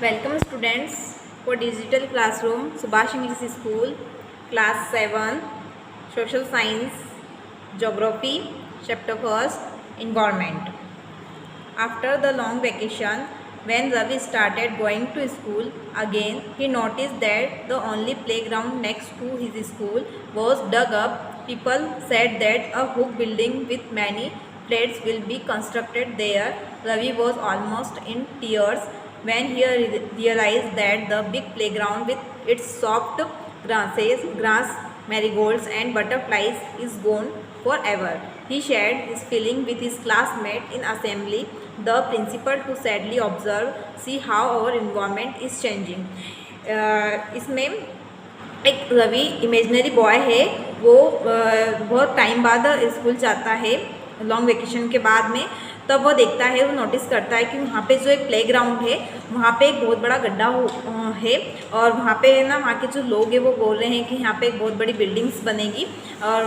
Welcome students for digital classroom Subhash English School class 7 social science geography chapter 1st environment. After the long vacation, when Ravi started going to school again, he noticed that the only playground next to his school was dug up. People said that a hook building with many flats will be constructed there. Ravi was almost in tears when he realized that the big playground with its soft grass, marigolds and butterflies is gone forever. He shared his feeling with his classmate in assembly. The principal to sadly observe, see how our environment is changing. इसमें एक Ravi imaginary boy है वो बहुत time बाद school जाता है long vacation के बाद में। तब वो देखता है, वो नोटिस करता है कि वहाँ पे जो एक प्लेग्राउंड है वहाँ पे एक बहुत बड़ा गड्ढा है और वहाँ पे ना वहाँ के जो लोग हैं वो बोल रहे हैं कि यहाँ पे एक बहुत बड़ी बिल्डिंग्स बनेगी और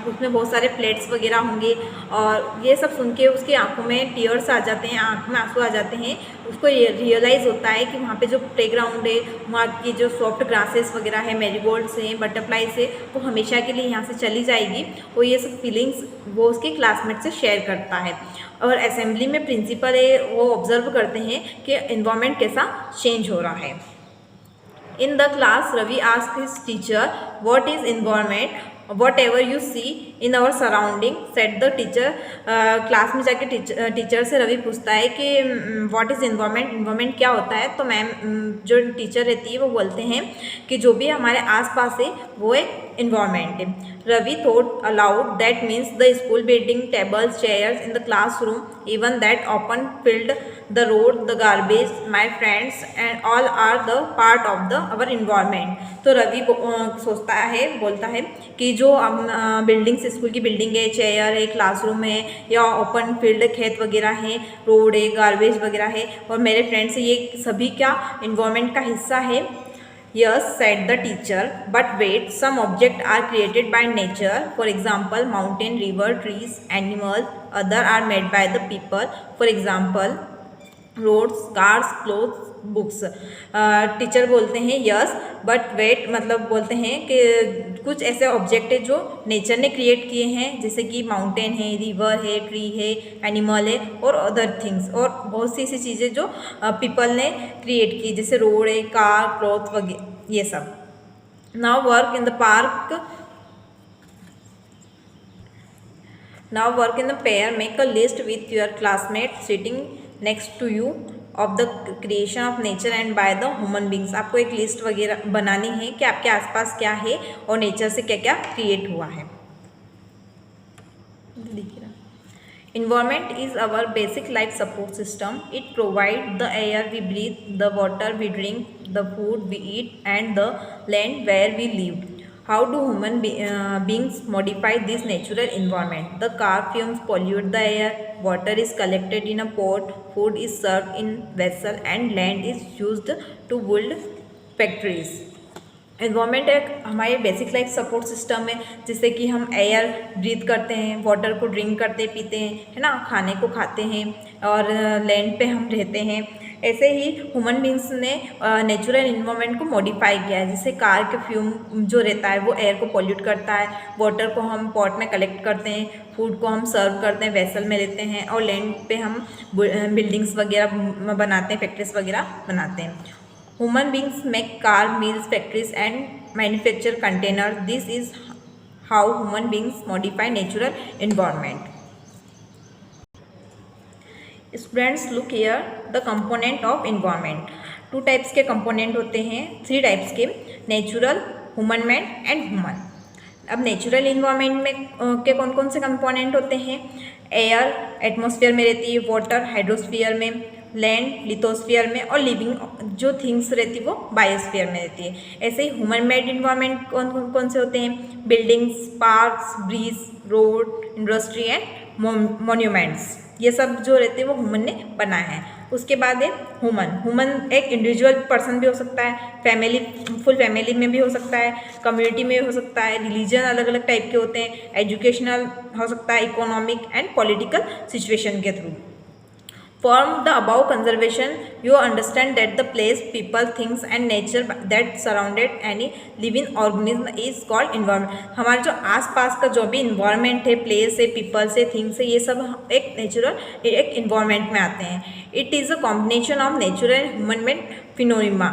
उसमें बहुत सारे फ्लैट्स वगैरह होंगे। और ये सब सुन के उसकी आंखों में टीयर्स आ जाते हैं, आँख में आंसू आ जाते हैं। उसको रियलाइज़ होता है कि वहाँ पे जो प्लेग्राउंड है, वहाँ की जो सॉफ्ट ग्रासेस वगैरह है, मैरीगोल्ड्स हैं, बटरफ्लाइज है, वो हमेशा के लिए यहाँ से चली जाएगी। और ये सब फीलिंग्स वो उसके क्लासमेट से शेयर करता है। और असेंबली में प्रिंसिपल है वो ऑब्जर्व करते हैं कि एनवायरनमेंट कैसा चेंज हो रहा है। In the class Ravi asked his teacher what is environment, whatever you see in our surrounding, said the teacher। Class में जाके टीचर से रवि पूछता है कि व्हाट इज़ एनवायरनमेंट क्या होता है। तो मैम जो टीचर रहती है वो बोलते हैं कि जो भी हमारे आसपास है वो एक एनवायरनमेंट है। Ravi thought aloud that means the school building, tables, chairs in the classroom, even that open field, the road, the garbage, my friends and all are the part of the our environment. तो रवि सोचता है, बोलता है कि जो buildings, school की building है, chair है, क्लासरूम है या ओपन फील्ड, खेत वगैरह है, रोड है, गार्बेज वगैरह है और मेरे फ्रेंड्स, ये सभी क्या इन्वायरमेंट का हिस्सा है। Yes, said the teacher, but wait, some objects are created by nature. For example, mountain, river, trees, animals. Other are made by the people. For example, roads, cars, clothes, books. Teacher बोलते हैं yes but wait, मतलब बोलते हैं कि कुछ ऐसे object है जो नेचर ने क्रिएट किए हैं, जैसे कि माउंटेन है, रिवर है, ट्री है, एनिमल है और अदर थिंग्स, और बहुत सी ऐसी चीज़ें जो पीपल ने क्रिएट की, जैसे रोड है, कार, क्लॉथ वगैरह, ये सब। Now work in the park, now work in the pair, make a list with your classmates sitting next to you of the creation of nature and by the human beings। आपको एक list वगैरह बनानी है कि आपके आसपास क्या है और नेचर से क्या क्या क्रिएट हुआ है। Environment is our basic life support system. It provides the air we breathe, the water we drink, the food we eat and the land where we live. How do human beings modify this natural environment? The car fumes pollute the air, water is collected in a pot, food is served in vessel and land is used to build factories. Environment एक हमारे basic life support system है, जिससे कि हम air breathe करते हैं, water को drink करते पीते हैं, है ना, खाने को खाते हैं और लैंड पे हम रहते हैं। ऐसे ही ह्यूमन बींग्स ने नेचुरल इन्वायरमेंट को मॉडिफाई किया है, जैसे कार के फ्यूम जो रहता है वो एयर को पॉल्यूट करता है, वाटर को हम पॉट में कलेक्ट करते हैं, फूड को हम सर्व करते हैं, वेसल में लेते हैं और लैंड पे हम बिल्डिंग्स वगैरह बनाते हैं, फैक्ट्रीज वगैरह बनाते हैं। Human beings make car, mills, factories and manufacture containers. This is how human beings modify natural environment. Students, look here the component of environment. Two types के कंपोनेंट होते हैं, थ्री टाइप्स के, natural, human made and human. अब natural environment में के कौन कौन से कंपोनेंट होते हैं? एयर एटमॉस्फेयर में रहती है, वाटर हाइड्रोस्फीयर में, लैंड लिथोस्फीयर में और लिविंग जो थिंग्स रहती है वो बायोस्फीयर में रहती है। ऐसे ही ह्यूमन मेड इन्वायरमेंट कौन से होते हैं? Buildings, parks, bridge, road, industry and monuments, ये सब जो रहते हैं वो ह्यूमन ने बनाया है। उसके बाद है ह्यूमन एक इंडिविजुअल पर्सन भी हो सकता है, फैमिली, फुल फैमिली में भी हो सकता है, कम्युनिटी में हो सकता है, रिलीजन अलग अलग टाइप के होते हैं, एजुकेशनल हो सकता है, इकोनॉमिक एंड पॉलिटिकल सिचुएशन के through. From the above conservation, you understand that the place, people, things and nature that surrounded any living organism is called environment. हमारे जो आसपास का जो भी environment है, place है, people है, things है, ये सब एक natural एक environment में आते हैं. It is a combination of natural and human-made phenomena.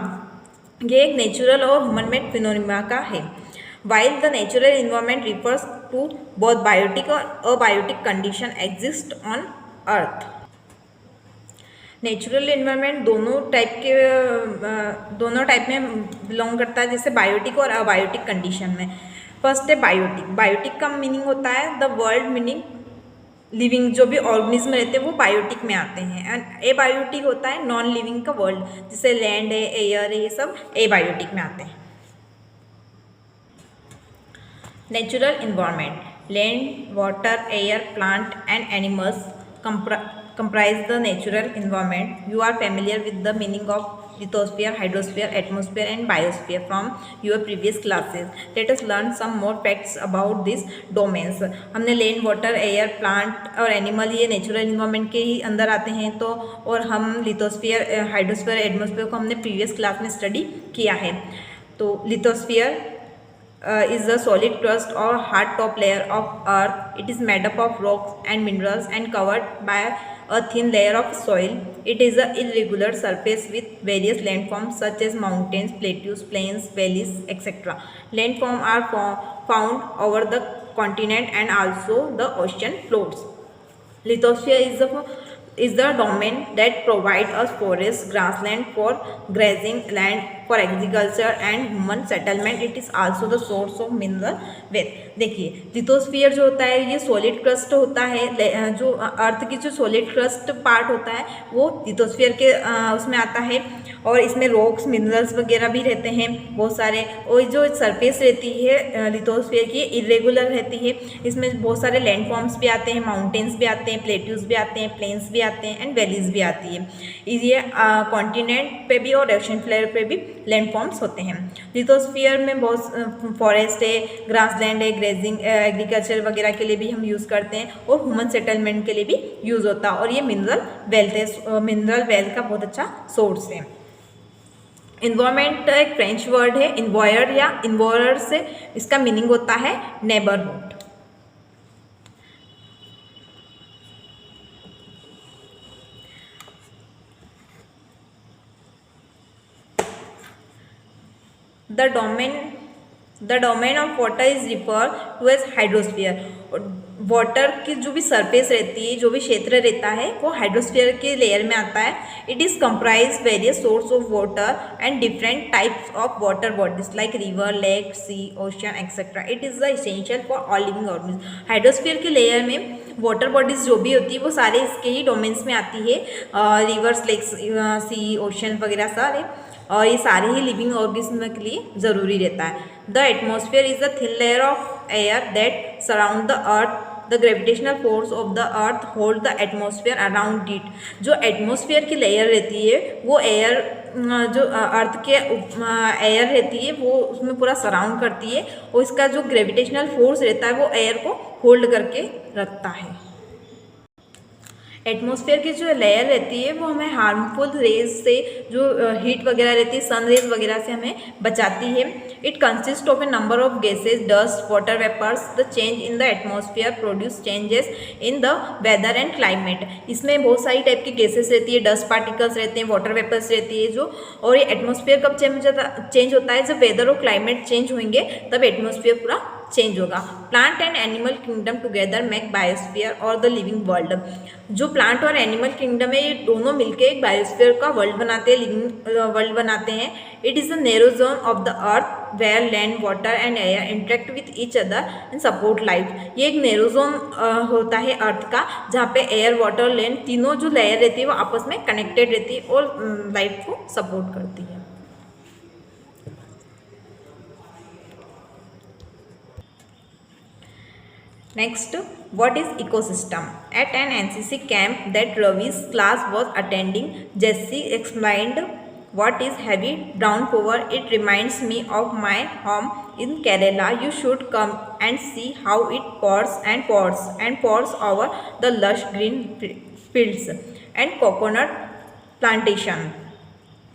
ये एक natural और human-made phenomena का है. While the natural environment refers to both biotic और abiotic condition exist on earth. Natural environment दोनों टाइप में बिलोंग करता है, जैसे बायोटिक और अबायोटिक कंडीशन में. फर्स्ट है बायोटिक. बायोटिक का मीनिंग होता है द वर्ल्ड, मीनिंग लिविंग जो भी ऑर्गेनिज्म रहते हैं वो बायोटिक में आते हैं. एंड एबायोटिक होता है नॉन लिविंग का वर्ल्ड, जैसे लैंड है, एयर है, ये सब एबायोटिक में आते हैं. Natural environment. Land, water, air, plant and animals comprise the natural environment. You are familiar with the meaning of lithosphere, hydrosphere, atmosphere and biosphere from your previous classes. Let us learn some more facts about these domains. हमने land, water, air, plant और animal ये natural environment के ही अंदर आते हैं. तो और हम लिथोस्फीयर, हाइड्रोस्फीयर, एटमोस्फीयर को हमने प्रीवियस क्लास में स्टडी किया है. तो lithosphere is the solid crust or hard top layer of earth. It is made up of rocks and minerals and covered by a thin layer of soil. It is an irregular surface with various landforms such as mountains, plateaus, plains, valleys, etc. Landforms are found over the continent and also the ocean floors. Lithosphere is the domain that provides us forest, grassland for grazing, land for agriculture and human settlement. It is also the source of mineral wealth. देखिए lithosphere जो होता है ये solid crust होता है. जो अर्थ की जो सॉलिड क्रस्ट पार्ट होता है वो लिथोस्फीयर के उसमें आता है. और इसमें रॉक्स, मिनरल्स वगैरह भी रहते हैं बहुत सारे. और जो सरफेस रहती है लिथोस्फीयर की इरेगुलर रहती है. इसमें बहुत सारे लैंडफॉर्म्स भी आते हैं, माउंटेन्स भी आते हैं, प्लेट्यूज भी आते हैं, प्लेन्स भी आते हैं एंड वैलीज भी आती है. ये कॉन्टिनेंट पे भी और ओशन फ्लोर पे भी लैंडफॉर्म्स होते हैं. लिथोस्फीयर में बहुत फॉरेस्ट है, ग्रासलैंड है, ग्रेजिंग, एग्रीकल्चर वगैरह के लिए भी हम यूज़ करते हैं और ह्यूमन सेटलमेंट के लिए भी यूज़ होता है. और ये मिनरल वेल्थ है, मिनरल वेल्थ का बहुत अच्छा सोर्स है. इन्वायरमेंट एक फ्रेंच वर्ड है. इन्वॉयर या इन्वॉयर से इसका मीनिंग होता है neighbourhood. The domain of water is referred to as hydrosphere. Water की जो भी सरफेस रहती है, जो भी क्षेत्र रहता है वो हाइड्रोस्फीयर के लेयर में आता है. It is comprise various source of water and different types of water bodies like river, lake, sea, ocean etcetera. It is the essential for all living organism. Hydrosphere के लेयर में water bodies जो भी होती है वो सारे इसके ही domains में आती है. रिवर्स, लेक्स, सी, ओशन वगैरह सारे, और ये सारे ही लिविंग ऑर्गेनिज्म के लिए ज़रूरी रहता है. The atmosphere is the thin layer of air that surround the earth. The gravitational force of the earth hold the atmosphere around it. जो एटमोसफियर की लेयर रहती है वो एयर, जो अर्थ के एयर रहती है वो उसमें पूरा सराउंड करती है. और इसका जो ग्रेविटेशनल फोर्स रहता है वो एयर को होल्ड करके रखता है. एटमॉस्फेयर की जो लेयर रहती है वो हमें हार्मफुल रेज से, जो हीट वगैरह रहती है, सन रेज वगैरह से हमें बचाती है. It consist of a number of gases, dust, water vapours. The change in the atmosphere produce changes in the weather and climate. इसमें बहुत सारी टाइप की गैसेज रहती है, डस्ट पार्टिकल्स रहते हैं, वाटर वेपर्स रहती है जो. और ये एटमॉस्फेयर कब चेंज होता है? जब वेदर और क्लाइमेट चेंज होंगे तब एटमॉस्फेयर पूरा चेंज होगा. Plant and animal kingdom together make biosphere और द लिविंग वर्ल्ड. जो प्लांट और एनिमल किंगडम है ये दोनों मिलके एक बायोस्फीयर का वर्ल्ड बनाते हैं, लिविंग वर्ल्ड बनाते हैं. It is a narrow zone of the earth where land, water and air interact with each other and support life. ये एक नैरो जोन होता है अर्थ का जहाँ पे एयर, वाटर, लैंड तीनों जो लेयर रहती है वो आपस में कनेक्टेड रहती है और लाइफ को सपोर्ट करती है. Next, what is ecosystem? At an NCC camp that Ravi's class was attending, Jessie explained what is heavy downpour. It reminds me of my home in Kerala. You should come and see how it pours and pours and pours over the lush green fields. and coconut plantation.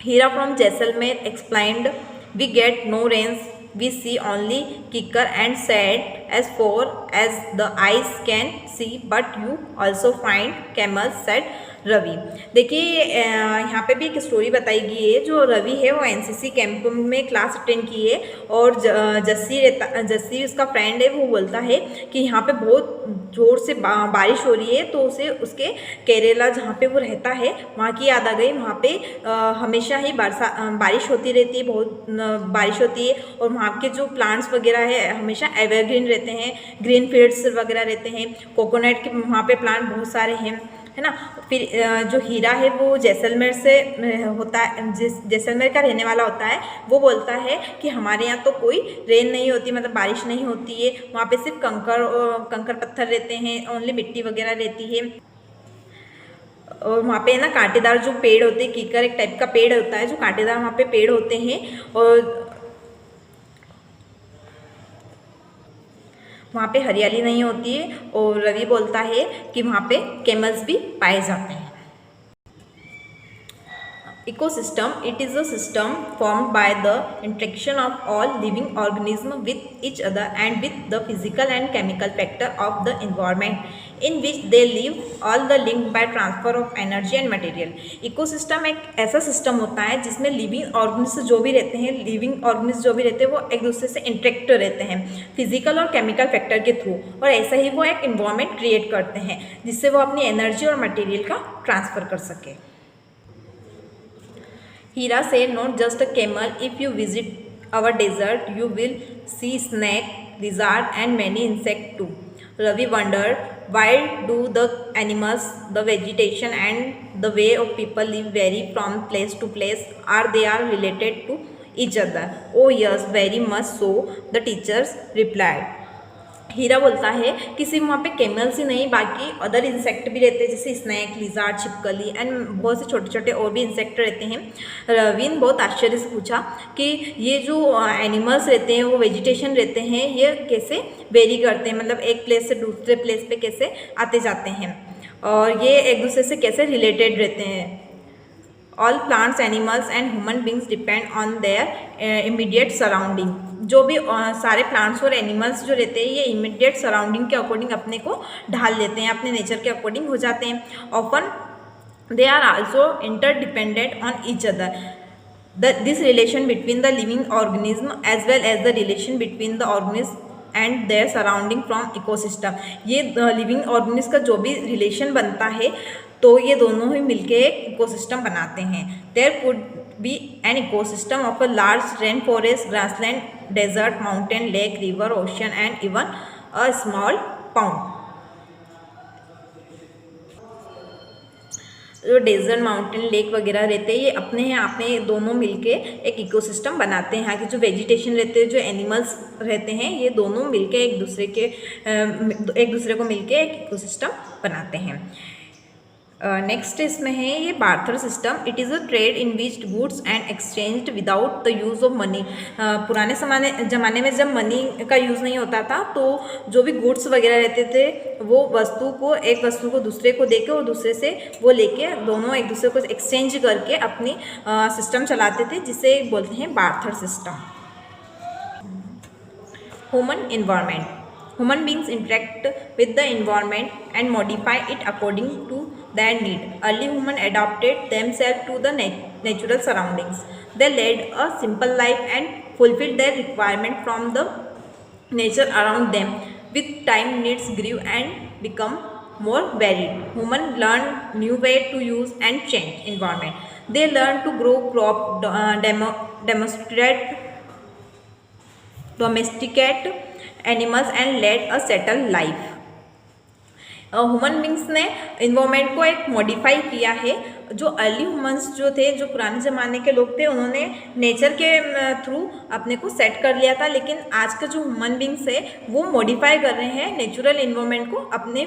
Hira from Jaisalmer explained, "We get no rains. We see only kicker and sand as far as the eyes can see, but you also find camels," said Ravi. देखिए यहाँ पे भी एक story बताई गई है। जो रवि है वो एनसीसी कैंप में क्लास अटेंड की है और जस्सी उसका फ्रेंड है, वो बोलता है कि यहाँ पे बहुत ज़ोर से बारिश हो रही है, तो उसे उसके केरला जहाँ पे वो रहता है वहाँ की याद आ गई। वहाँ पे हमेशा ही बारिश होती रहती है, बहुत बारिश होती है और वहाँ के जो प्लांट्स वगैरह है हमेशा एवरग्रीन रहते हैं, ग्रीन फील्ड्स वगैरह रहते हैं, कोकोनट के वहाँ पे प्लांट बहुत सारे हैं, है ना। फिर जो हीरा है वो जैसलमेर से होता है, जैसलमेर का रहने वाला होता है। वो बोलता है कि हमारे यहाँ तो कोई रेन नहीं होती, मतलब बारिश नहीं होती है, वहाँ पे सिर्फ कंकर पत्थर रहते हैं, ओनली मिट्टी वगैरह रहती है। और वहाँ पे ना कांटेदार जो पेड़ होते हैं, कीकर एक टाइप का पेड़ होता है, जो कांटेदार वहाँ पे पेड़ होते हैं, और वहाँ पे हरियाली नहीं होती है। और रवि बोलता है कि वहाँ पे कैमल्स भी पाए जाते हैं। Ecosystem, it is a system formed by the interaction of all living organisms with each other and with the physical and chemical factor of the environment in which they live, all the linked by transfer of energy and material. Ecosystem एक ऐसा system होता है जिसमें living organism जो भी रहते हैं, वो एक दूसरे से इंटरेक्ट रहते हैं फिजिकल और केमिकल फैक्टर के थ्रू, और ऐसा ही वो एक इन्वायरमेंट क्रिएट करते हैं जिससे वो अपनी एनर्जी और मटेरियल का ट्रांसफ़र कर सके। Hira said, "Not just a camel. If you visit our desert, you will see snake, lizard, and many insects too." Ravi wondered, why do the animals, the vegetation, and the way of people live vary from place to place? Are they are related to each other? Oh yes, very much so, the teachers replied. हीरा बोलता है कि सिर्फ वहाँ पे camels ही नहीं, बाकी other insect भी रहते हैं, जैसे स्नैक, लिजार्ड, छिपकली एंड बहुत से छोटे छोटे और भी इंसेक्ट रहते हैं। रवीन बहुत आश्चर्य से पूछा कि ये जो एनिमल्स रहते हैं, वो वेजिटेशन रहते हैं, ये कैसे वेरी करते हैं, मतलब एक प्लेस से दूसरे प्लेस पे कैसे आते जाते हैं, और ये एक दूसरे से कैसे रिलेटेड रहते हैं। All plants, animals and human beings depend on their immediate surrounding. जो भी सारे प्लांट्स और एनिमल्स जो रहते हैं, ये इमीडिएट सराउंडिंग के अकॉर्डिंग अपने को ढाल लेते हैं, अपने नेचर के अकॉर्डिंग हो जाते हैं। Often they are also interdependent on each other. This relation between the living organism as well as the relation between the organism and their surrounding from ecosystem. ये लिविंग ऑर्गेनिज्म का जो भी relation बनता है, तो ये दोनों ही मिलके एक इकोसिस्टम बनाते हैं। There could be an ecosystem of a large rain forest, grassland, desert, mountain, lake, river, ocean and even a small pond. जो डेजर्ट, माउंटेन, लेक वगैरह रहते हैं, ये अपने यहाँ पे दोनों मिलके एक इकोसिस्टम बनाते हैं। यहाँ के जो वेजिटेशन रहते हैं, जो एनिमल्स रहते हैं, ये दोनों मिलके एक दूसरे को मिलके एक इकोसिस्टम बनाते हैं। नेक्स्ट इसमें है ये barter system. It is a trade in which goods and exchanged without the use of money. पुराने ज़माने में जब मनी का यूज़ नहीं होता था, तो जो भी गुड्स वगैरह रहते थे, वो एक वस्तु को दूसरे को देके और दूसरे से वो लेके दोनों एक दूसरे को एक्सचेंज करके अपनी सिस्टम चलाते थे, जिसे बोलते हैं barter system. Human environment. Human beings interact with the environment and modify it according to their need. Early humans adapted themselves to the natural surroundings. They led a simple life and fulfilled their requirement from the nature around them. With time, needs grew and become more varied. Humans learned new ways to use and change environment. They learned to grow crop, domesticate animals and led a settle life. Human beings ने environment को एक modify किया है। जो early humans जो थे, जो पुराने ज़माने के लोग थे, उन्होंने नेचर के थ्रू अपने को सेट कर लिया था, लेकिन आज का जो ह्यूमन बींग्स है वो मॉडिफाई कर रहे हैं नेचुरल इन्वायरमेंट को अपने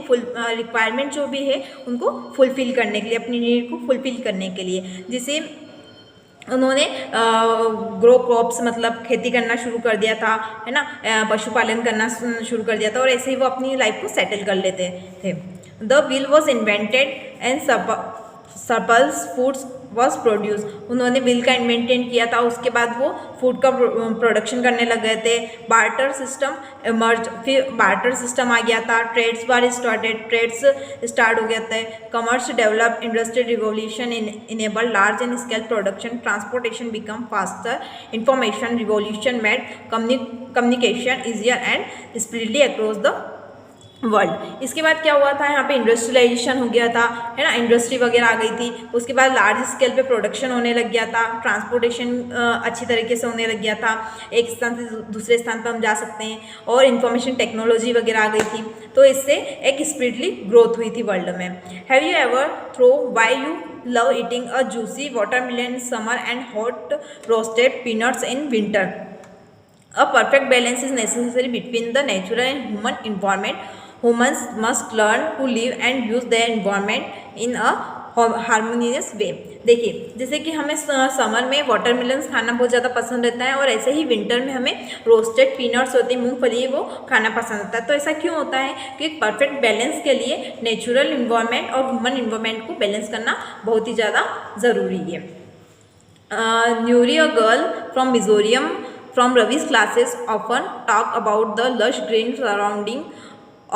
रिक्वायरमेंट जो भी है उनको फुलफ़िल करने के लिए, अपनी नीड को फुलफ़िल करने के लिए। जैसे उन्होंने ग्रो क्रॉप्स, मतलब खेती करना शुरू कर दिया था, है ना, पशुपालन करना शुरू कर दिया था, और ऐसे ही वो अपनी लाइफ को सेटल कर लेते थे। The wheel was invented and surplus foods was produce. उन्होंने बिल का इन्वेंटेड किया था, उसके बाद वो फूड का प्रोडक्शन करने लग गए थे। बार्टर सिस्टम इमर्ज, फिर बार्टर सिस्टम आ गया था। Trades bar started, trades start हो गया था। Commerce develop, industrial revolution enable large and scale production, transportation become faster, information revolution made communication easier and speedily across the world. इसके बाद क्या हुआ था, यहाँ पे इंडस्ट्रियलाइजेशन हो गया था, है ना, इंडस्ट्री वगैरह आ गई थी। उसके बाद लार्ज स्केल पे प्रोडक्शन होने लग गया था, ट्रांसपोर्टेशन अच्छी तरीके से होने लग गया था, एक स्थान से दूसरे स्थान पर हम जा सकते हैं, और इंफॉर्मेशन टेक्नोलॉजी वगैरह आ गई थी। तो इससे एक स्पीडली ग्रोथ हुई थी वर्ल्ड में। Have you ever thought why you love eating a juicy watermelon in summer and hot roasted peanuts in winter? A perfect balance is necessary between the natural and human environment. Humans must learn to live and use their environment in a harmonious way. देखिए, जैसे कि हमें summer में watermelons खाना बहुत ज़्यादा पसंद रहता है, और ऐसे ही विंटर में हमें रोस्टेड पीनट्स होती है, मूंगफली, वो खाना पसंद आता है। तो ऐसा क्यों होता है कि एक परफेक्ट बैलेंस के लिए नेचुरल इन्वायरमेंट और ह्यूमन इन्वायरमेंट को बैलेंस करना बहुत ही ज़्यादा ज़रूरी है। न्यूरी, a girl from Mizoram from Ravi's classes, often talk about the lush green surrounding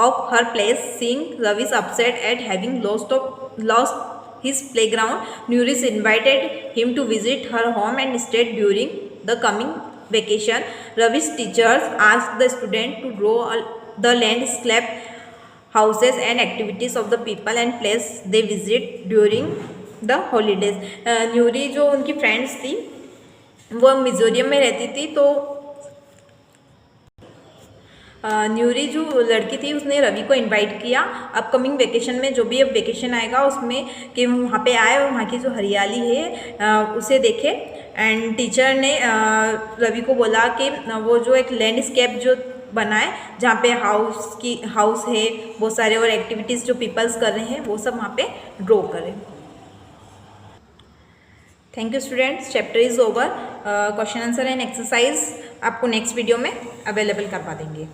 of her place. Seeing Ravi's upset at having lost his playground, Nuris invited him to visit her home and stayed during the coming vacation. Ravi's teachers asked the student to draw the landscape, houses and activities of the people and place they visit during the holidays. न्यूरी जो उनकी friends थी वो मिजोरियम में रहती थी, तो न्यूरी जो लड़की थी उसने रवि को इनवाइट किया अपकमिंग वेकेशन में, जो भी अब वेकेशन आएगा उसमें, कि वहाँ पे आए और वहाँ की जो हरियाली है उसे देखे। एंड टीचर ने रवि को बोला कि वो जो एक लैंडस्केप जो बनाए, जहाँ पे हाउस है बहुत सारे, और एक्टिविटीज़ जो पीपल्स कर रहे हैं वो सब वहाँ पे ड्रॉ करें। Thank you students, chapter is over. Question answer and exercise आपको नेक्स्ट वीडियो में अवेलेबल करवा देंगे।